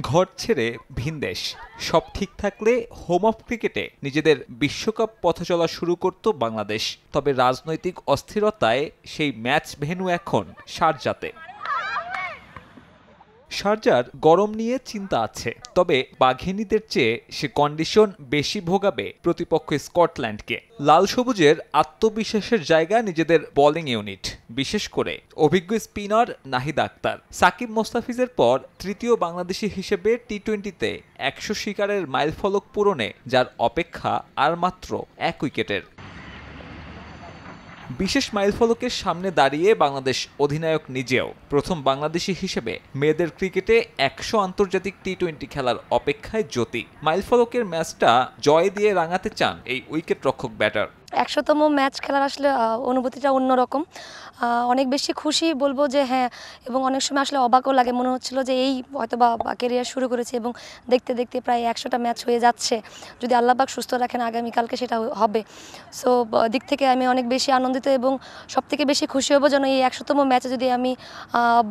ঘর ছেড়ে ভিনদেশ, সব ঠিক থাকলে হোম অফ ক্রিকেটে নিজেদের বিশ্বকাপ পথচলা শুরু করত বাংলাদেশ। তবে রাজনৈতিক অস্থিরতায় সেই ম্যাচ ভেন্যু এখন শারজাতে। শারজার গরম নিয়ে চিন্তা আছে, তবে বাঘিনীদের চেয়ে সে কন্ডিশন বেশি ভোগাবে প্রতিপক্ষ স্কটল্যান্ডকে। লাল সবুজের আত্মবিশ্বাসের জায়গা নিজেদের বোলিং ইউনিট, বিশেষ করে অভিজ্ঞ স্পিনার নাহিদ আক্তার। সাকিব মোস্তাফিজের পর তৃতীয় বাংলাদেশি হিসেবে টি-20তে 100 শিকারের মাইলফলক পূরণে যার অপেক্ষা আর মাত্র 1 উইকেটের। বিশেষ মাইলফলকের সামনে দাঁড়িয়ে বাংলাদেশ অধিনায়ক নিজেও প্রথম বাংলাদেশি হিসেবে মেয়েদের ক্রিকেটে 100 আন্তর্জাতিক টি-20 খেলার অপেক্ষায় জ্যোতি। মাইলফলকের ম্যাচটা জয় দিয়ে রাঙাতে চান এই উইকেট রক্ষক ব্যাটার। 100তম ম্যাচ খেলার আসলে অনুভূতিটা অন্যরকম, অনেক বেশি খুশি বলবো যে হ্যাঁ, এবং অনেক সময় আসলে অবাকও লাগে, মনে হচ্ছিল যে এই হয়তো বা ক্যারিয়ার শুরু করেছে এবং দেখতে দেখতে প্রায় 100টা ম্যাচ হয়ে যাচ্ছে। যদি আল্লাহ পাক সুস্থ রাখেন আগামীকালকে সেটা হবে। সো দিক থেকে আমি অনেক বেশি আনন্দিত এবং সবথেকে বেশি খুশি হব যেন এই 100তম ম্যাচে যদি আমি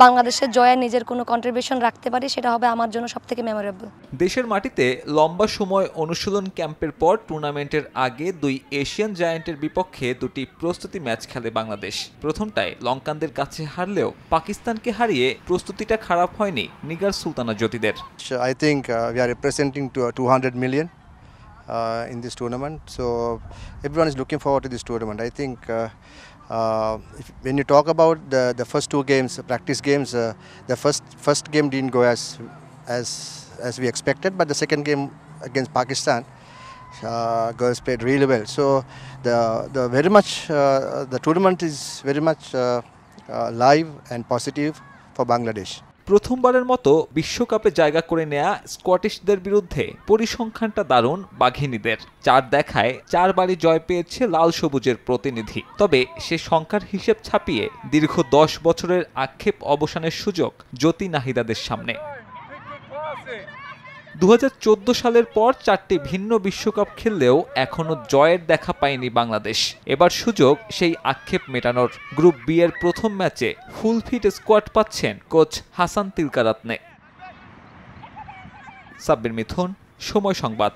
বাংলাদেশের জয়ে নিজের কোনো কন্ট্রিবিউশন রাখতে পারি, সেটা হবে আমার জন্য সবথেকে মেমোরেবল। দেশের মাটিতে লম্বা সময় অনুশীলন ক্যাম্পের পর টুর্নামেন্টের আগে দুই এশিয়ান জায়ান্টের বিপক্ষে দুটি প্রস্তুতি ম্যাচ খেলে বাংলাদেশ। প্রথমটায় লঙ্কানদের কাছে হারলেও পাকিস্তানকে হারিয়ে প্রস্তুতিটা খারাপ হয়নি Nigar Sultana জ্যোতিদের। I think we are representing to 200 million in this tournament, so everyone is looking forward to this tournament. I think when you talk about the first two games, practice games, the first game didn't go as we expected, but the second game against Pakistan, girls played really well. So the tournament is very much live and positive for Bangladesh. প্রথমবারের মতো বিশ্বকাপে জায়গা করে নেয়া স্কটিশদের বিরুদ্ধে পরিসংখ্যানটা দারুণ বাঘিনীদের। 4 দেখায় 4 বারই জয় পেয়েছে লাল সবুজের প্রতিনিধি। তবে সে সংখ্যার হিসেব ছাপিয়ে দীর্ঘ 10 বছরের আক্ষেপ অবসানের সুযোগ জ্যোতি নাহিদাদের সামনে। 2014 সালের পর 4টি ভিন্ন বিশ্বকাপ খেললেও এখনো জয়ের দেখা পায়নি বাংলাদেশ। এবার সুযোগ সেই আক্ষেপ মেটানোর। গ্রুপ বি এর প্রথম ম্যাচে ফুল ফিট স্কোয়াড পাচ্ছেন কোচ হাসান তিলকারাত্নে। সাব্বির মিথুন, সময় সংবাদ।